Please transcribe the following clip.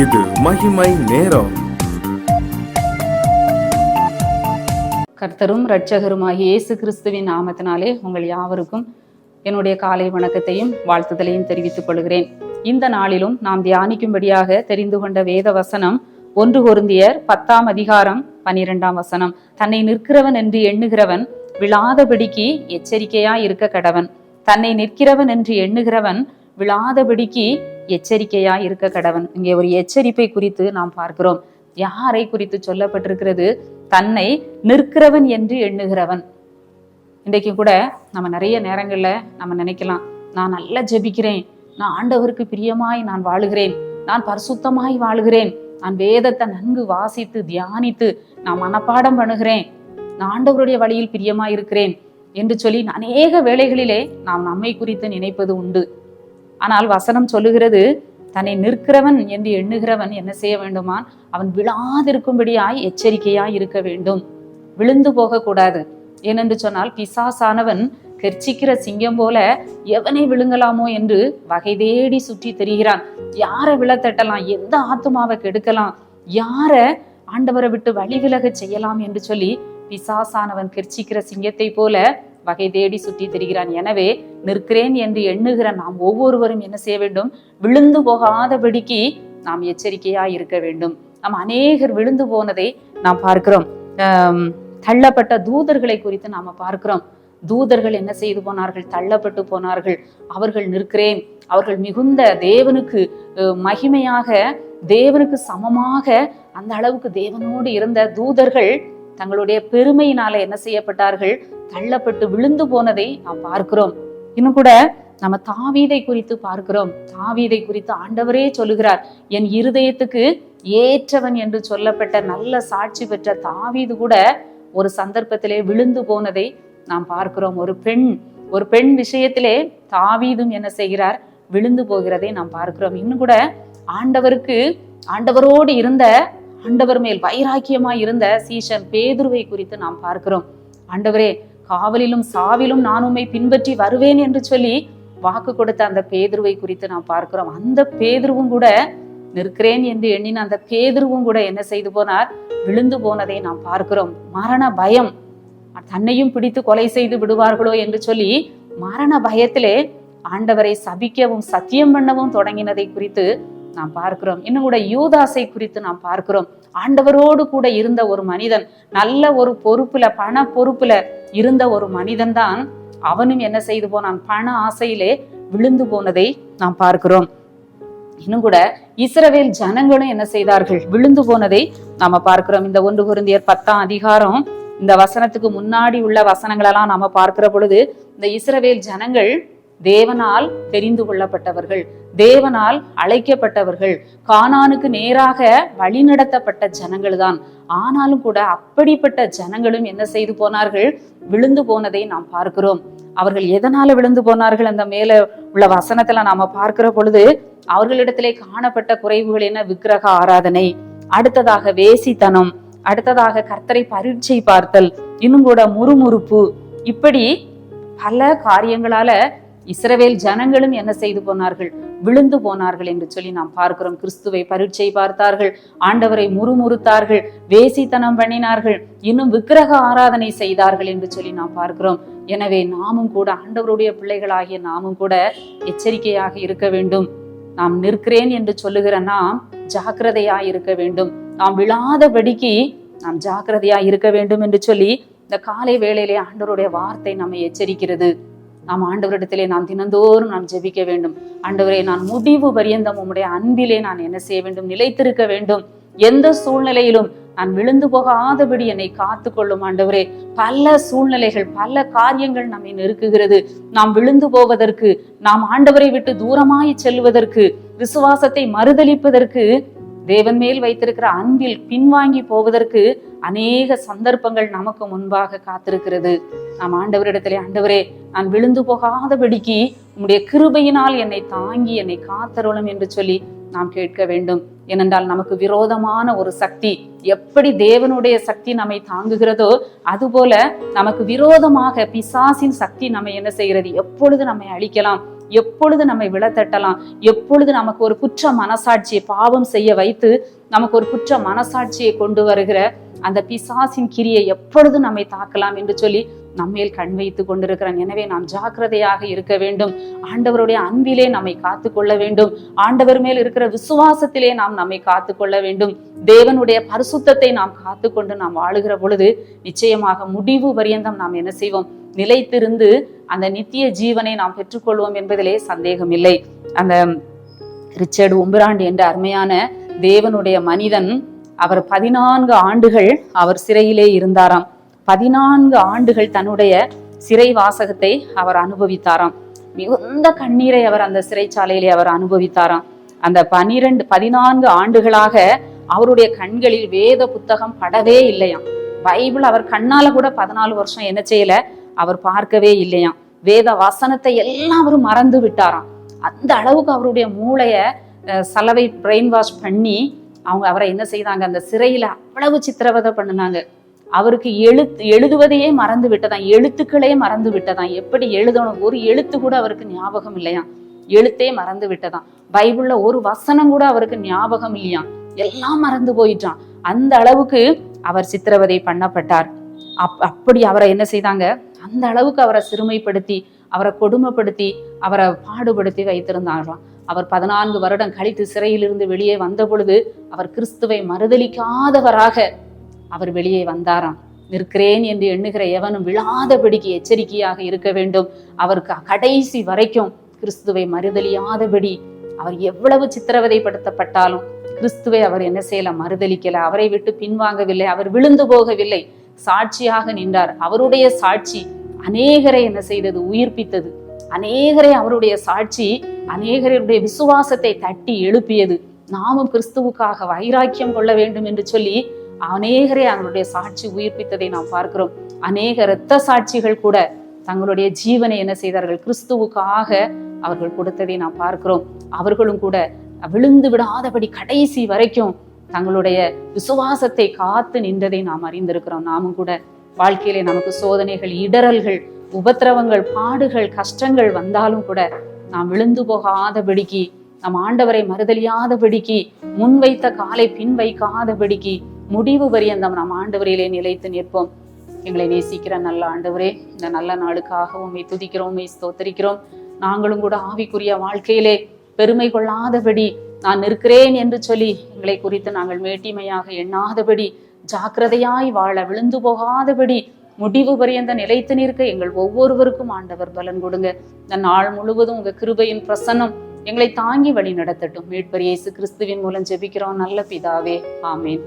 இது மகிமை நேரம். கர்த்தரும் இரட்சகருமாகிய இயேசு கிறிஸ்துவின் நாமத்தினாலே உங்கள் யாவருக்கும் என்னுடைய காலை வணக்கத்தையும் வாழ்த்துதலையும் தெரிவித்துக் கொள்கிறேன். இந்த நாளிலும் நாம் தியானிக்கும்படியாக தெரிந்து கொண்ட வேத வசனம் 1 கொரிந்தியர் 10ஆம் அதிகாரம் 12ஆம் வசனம். தன்னை நிற்கிறவன் என்று எண்ணுகிறவன் விழாதபடிக்கு எச்சரிக்கையாய் இருக்க கடவன். தன்னை நிற்கிறவன் என்று எண்ணுகிறவன் விழாதபடிக்கு எச்சரிக்கையாய் இருக்க கடவன். இங்கே ஒரு எச்சரிப்பை குறித்து நாம் பார்க்கிறோம். யாரை குறித்து சொல்லப்பட்டிருக்கிறது? தன்னை நிற்கிறவன் என்று எண்ணுகிறவன். இன்றைக்கு கூட நம்ம நிறைய நேரங்கள்ல நம்ம நினைக்கலாம், நான் நல்லா ஜெபிக்கிறேன், நான் ஆண்டவருக்கு பிரியமாய் நான் வாழுகிறேன், நான் பரிசுத்தமாய் வாழுகிறேன், நான் வேதத்தை நன்கு வாசித்து தியானித்து நான் மனப்பாடம் பண்ணுகிறேன், நான் ஆண்டவருடைய வழியில் பிரியமாய் இருக்கிறேன் என்று சொல்லி அநேக வேளைகளிலே நாம் நம்மை குறித்து நினைப்பது உண்டு. ஆனால் வசனம் சொல்லுகிறது, தன்னை நிற்கிறவன் என்று எண்ணுகிறவன் என்ன செய்ய வேண்டுமா? அவன் விழாதிருக்கும்படியாய் எச்சரிக்கையாய் இருக்க வேண்டும். விழுந்து போக கூடாது. ஏனென்று சொன்னால், பிசாசானவன் கெர்ச்சிக்கிற சிங்கம் போல எவனை விழுங்கலாமோ என்று வகை தேடி சுற்றி திரிகிறான். யாரை விழத்தட்டலாம், எந்த ஆத்துமாவை கெடுக்கலாம், யாரை ஆண்டவரை விட்டு வழி விலக செய்யலாம் என்று சொல்லி பிசாசானவன் கெர்ச்சிக்கிற சிங்கத்தை போல வகை தேடி சுற்றி திரிகிறான். எனவே நிற்கிறேன் என்று எண்ணுகிற நாம் ஒவ்வொருவரும் என்ன செய்ய வேண்டும்? விழுந்து போகாதபடிக்கு நாம் எச்சரிக்கையாய் இருக்க வேண்டும். நாம் அநேகர் விழுந்து போனதை நாம் பார்க்கிறோம். தள்ளப்பட்ட தூதர்களை குறித்து நாம பார்க்கிறோம். தூதர்கள் என்ன செய்து போனார்கள்? தள்ளப்பட்டு போனார்கள். அவர்கள் நிற்கிறேன், அவர்கள் மிகுந்த தேவனுக்கு மகிமையாக, தேவனுக்கு சமமாக அந்த அளவுக்கு தேவனோடு இருந்த தூதர்கள் தங்களுடைய பெருமையினால என்ன செய்யப்பட்டார்கள்? தள்ளப்பட்டு விழுந்து போனதை நாம் பார்க்கிறோம். இன்னும் கூட நம்ம தாவீதை குறித்து பார்க்கிறோம். தாவீதை குறித்து ஆண்டவரே சொல்லுகிறார், என் இருதயத்துக்கு ஏற்றவன் என்று சொல்லப்பட்ட நல்ல சாட்சி பெற்ற தாவீது கூட ஒரு சந்தர்ப்பத்திலே விழுந்து போனதை நாம் பார்க்கிறோம். ஒரு பெண் விஷயத்திலே தாவீதும் என்ன செய்கிறார்? விழுந்து போகிறதை நாம் பார்க்கிறோம். இன்னும் கூட ஆண்டவரோடு இருந்த, ஆண்டவர் மேல் வைராக்கியமாய் இருந்த சீஷன் பேதுருவை குறித்து நாம் பார்க்கிறோம். ஆண்டவரே, காவலிலும் சாவிலும் நான் உம்மை பின்பற்றி வருவேன் என்று சொல்லி வாக்கு கொடுத்த அந்த பேதுருவை குறித்து நாம் பார்க்கிறோம். அந்த பேதுருவும் கூட, நிற்கிறேன் என்று எண்ணின அந்த பேதுருவும் கூட என்ன செய்து போனார்? விழுந்து போனதை நாம் பார்க்கிறோம். மரண பயம், தன்னையும் பிடித்து கொலை செய்து விடுவார்களோ என்று சொல்லி மரண பயத்திலே ஆண்டவரை சபிக்கவும் சத்தியம் பண்ணவும் தொடங்கினதை குறித்து நாம் பார்க்கிறோம். இன்னும் கூட யூதாசை குறித்து நாம் பார்க்கிறோம். ஆண்டவரோடு கூட இருந்த ஒரு மனிதன், நல்ல ஒரு பொறுப்புல, பண பொறுப்புல இருந்த ஒரு மனிதன் தான் அவனும் என்ன செய்து போனான்? பண ஆசையிலே விழுந்து போனதை நாம் பார்க்கிறோம். இன்னும் கூட இஸ்ரவேல் ஜனங்களும் என்ன செய்தார்கள்? விழுந்து போனதை நாம பார்க்கிறோம். இந்த 1 கொரிந்தியர் 10ஆம் அதிகாரம் இந்த வசனத்துக்கு முன்னாடி உள்ள வசனங்களெல்லாம் நாம பார்க்கிற பொழுது, இந்த இஸ்ரவேல் ஜனங்கள் தேவனால் தெரிந்து கொள்ளப்பட்டவர்கள், தேவனால் அழைக்கப்பட்டவர்கள், கானானுக்கு நேராக வழிநடத்தப்பட்ட ஜனங்கள் தான். ஆனாலும் கூட அப்படிப்பட்ட ஜனங்களும் என்ன செய்து போனார்கள்? விழுந்து போனதை நாம் பார்க்கிறோம். அவர்கள் எதனால விழுந்து போனார்கள்? அந்த மேல உள்ள வசனத்துல நாம பார்க்கிற பொழுது அவர்களிடத்திலே காணப்பட்ட குறைவுகள் என்ன? விக்கிரக ஆராதனை, அடுத்ததாக வேசித்தனம், அடுத்ததாக கர்த்தரை பரீட்சை பார்த்தல், இன்னும் கூட முறுமுறுப்பு, இப்படி பல காரியங்களால இஸ்ரவேல் ஜனங்களும் என்ன செய்து போனார்கள்? விழுந்து போனார்கள் என்று சொல்லி நாம் பார்க்கிறோம். கிறிஸ்துவை பரீட்சை பார்த்தார்கள், ஆண்டவரை முறுமுறுத்தார்கள், வேசித்தனம் பண்ணினார்கள், இன்னும் விக்கிரக ஆராதனை செய்தார்கள் என்று சொல்லி நாம் பார்க்கிறோம். எனவே நாமும் கூட, ஆண்டவருடைய பிள்ளைகளாகிய நாமும் கூட எச்சரிக்கையாக இருக்க வேண்டும். நாம் நிற்கிறேன் என்று சொல்லுகிற நாம் ஜாக்கிரதையாய் இருக்க வேண்டும். நாம் விழாதபடிக்கு நாம் ஜாக்கிரதையாய் இருக்க வேண்டும் என்று சொல்லி இந்த காலை வேளையிலே ஆண்டவருடைய வார்த்தை நம்மை எச்சரிக்கிறது. நாம் ஆண்டவரிடத்திலே நாம் தினந்தோறும் நாம் ஜெபிக்க வேண்டும். ஆண்டவரே, நான் முடிவு பரியந்தம் உம்முடைய அன்பிலே நான் என்ன செய்ய வேண்டும்? நிலைத்திருக்க வேண்டும். எந்த சூழ்நிலையிலும் நான் விழுந்து போகாதபடி என்னை காத்து கொள்ளும் ஆண்டவரே. பல சூழ்நிலைகள், பல காரியங்கள் நம்மை நெருக்குகிறது. நாம் விழுந்து போவதற்கு, நாம் ஆண்டவரை விட்டு தூரமாய் செல்வதற்கு, விசுவாசத்தை மறுதலிப்பதற்கு, தேவன் மேல் வைத்திருக்கிற அன்பில் பின்வாங்கி போவதற்கு அநேக சந்தர்ப்பங்கள் நமக்கு முன்பாக காத்திருக்கிறது. நாம் ஆண்டவரிடத்திலே, ஆண்டவரே, நான் விழுந்து போகாதபடிக்கு உம்முடைய கிருபையினால் என்னை தாங்கி என்னை காத்தருளும் என்று சொல்லி நாம் கேட்க வேண்டும். ஏனென்றால் நமக்கு விரோதமான ஒரு சக்தி, எப்படி தேவனுடைய சக்தி நம்மை தாங்குகிறதோ அதுபோல நமக்கு விரோதமாக பிசாசின் சக்தி நம்மை என்ன செய்கிறது? எப்பொழுது நம்மை அழிக்கலாம், எப்பொழுது நம்மை விழத்தட்டலாம், எப்பொழுது நமக்கு ஒரு குற்ற மனசாட்சியை பாவம் செய்ய வைத்து நமக்கு ஒரு குற்ற மனசாட்சியை கொண்டு வருகிற அந்த பிசாசின் கிரியை எப்பொழுது நம்மை தாக்கலாம் என்று சொல்லி நம்மேல் கண் வைத்து கொண்டிருக்கிறான். எனவே நாம் ஜாக்கிரதையாக இருக்க வேண்டும். ஆண்டவருடைய அன்பிலே நம்மை காத்து கொள்ள வேண்டும். ஆண்டவர் மேல் இருக்கிற விசுவாசத்திலே நாம் நம்மை காத்து கொள்ள வேண்டும். தேவனுடைய பரிசுத்தத்தை நாம் காத்து கொண்டு நாம் வாழுகிற பொழுது நிச்சயமாக முடிவு பரியந்தம் நாம் என்ன செய்வோம், நிலைத்திருந்து அந்த நித்திய ஜீவனை நாம் பெற்றுக்கொள்வோம் என்பதிலே சந்தேகம் இல்லை. அந்த ரிச்சர்ட் உம்பராண்ட் என்ற அருமையான தேவனுடைய மனிதன், அவர் 14 ஆண்டுகள் அவர் சிறையிலே இருந்தாராம். 14 ஆண்டுகள் தன்னுடைய சிறை வாசகத்தை அவர் அனுபவித்தாராம். மிகுந்த கண்ணீரை அவர் அந்த சிறைச்சாலையிலே அவர் அனுபவித்தாராம். அந்த 14 ஆண்டுகளாக அவருடைய கண்களில் வேத புத்தகம் படவே இல்லையாம். பைபிள் அவர் கண்ணால கூட 14 வருஷம் என்ன செய்யல, அவர் பார்க்கவே இல்லையாம். வேத வசனத்தை எல்லாம் அவர் மறந்து விட்டாராம். அந்த அளவுக்கு அவருடைய மூளைய சலவை பிரெயின் வாஷ் பண்ணி அவரை என்ன செய்தாங்க, அந்த சிறையில அவ்வளவு சித்திரவதை பண்ணினாங்க. அவருக்கு எழுதுவதையே மறந்து விட்டதான், எழுத்துக்களே மறந்து விட்டதான். எப்படி எழுதணும், ஒரு எழுத்து கூட அவருக்கு ஞாபகம் இல்லையாம். எழுத்தே மறந்து விட்டதான். பைபிள்ல ஒரு வசனம் கூட அவருக்கு ஞாபகம் இல்லையாம். எல்லாம் மறந்து போயிட்டான். அந்த அளவுக்கு அவர் சித்திரவதை பண்ணப்பட்டார். அப்படி அவரை என்ன செய்தாங்க, அந்த அளவுக்கு அவரை சிறுமைப்படுத்தி, அவரை கொடுமைப்படுத்தி, அவரை பாடுபடுத்தி வைத்திருந்தாங்களாம். அவர் 14 வருடம் கழித்து சிறையிலிருந்து வெளியே வந்த பொழுது அவர் கிறிஸ்துவை மறுதலிக்காதவராக அவர் வெளியே வந்தாராம். நிற்கிறேன் என்று எண்ணுகிற எவனும் விழாதபடிக்கு எச்சரிக்கையாக இருக்க வேண்டும். அவருக்கு கடைசி வரைக்கும் கிறிஸ்துவை மறுதலியாதபடி, அவர் எவ்வளவு சித்திரவதைப்படுத்தப்பட்டாலும் கிறிஸ்துவை அவர் என்ன செய்யல, மறுதலிக்கல. அவரை விட்டு பின்வாங்கவில்லை. அவர் விழுந்து போகவில்லை. சாட்சியாக நின்றார். அவருடைய சாட்சி அநேகரை என்ன செய்தது, உயிர்ப்பித்தது. அநேகரை அவருடைய சாட்சி அநேகருடைய விசுவாசத்தை தட்டி எழுப்பியது. நாமும் கிறிஸ்துவுக்காக வைராக்கியம் கொள்ள வேண்டும் என்று சொல்லி அநேகரை அவருடைய சாட்சி உயிர்ப்பித்ததை நாம் பார்க்கிறோம். அநேக இரத்த சாட்சிகள் கூட தங்களுடைய ஜீவனை என்ன செய்தார்கள், கிறிஸ்துவுக்காக அவர்கள் கொடுத்ததை நாம் பார்க்கிறோம். அவர்களும் கூட விழுந்து விடாதபடி கடைசி வரைக்கும் தங்களுடைய விசுவாசத்தை காத்து நின்றதை நாம் அறிந்திருக்கிறோம். நாமும் கூட வாழ்க்கையிலே நமக்கு சோதனைகள், இடரல்கள், உபத்திரவங்கள், பாடுகள், கஷ்டங்கள் வந்தாலும் கூட நாம் விழுந்து போகாதபடிக்கு, நம் ஆண்டவரை மறுதலியாதபடிக்கு, முன்வைத்த காலை பின் வைக்காதபடிக்கு முடிவு பரியந்தம் நாம் ஆண்டவரிலே நிலைத்து நிற்போம். எங்களை நேசிக்கிற நல்ல ஆண்டவரே, இந்த நல்ல நாளுக்காக உம்மை துதிக்கிறோம், உம்மை ஸ்தோத்திரிக்கிறோம். நாங்களும் கூட ஆவிக்குரிய வாழ்க்கையிலே பெருமை கொள்ளாதபடி, நான் நிற்கிறேன் என்று சொல்லி எங்களை குறித்து நாங்கள் மேட்டிமையாக எண்ணாதபடி, ஜாக்கிரதையாய் வாழ, விழுந்து போகாதபடி முடிவு பரியந்த நிலைத்து நிற்க எங்கள் ஒவ்வொருவருக்கும் ஆண்டவர் பலன் கொடுங்க. இந்த நாள் முழுவதும் உங்க கிருபையின் பிரசன்னம் எங்களை தாங்கி வழி நடத்தட்டும். மீட்பர் இயேசு கிறிஸ்துவின் மூலம் ஜெபிக்கிறோம் நல்ல பிதாவே, ஆமேன்.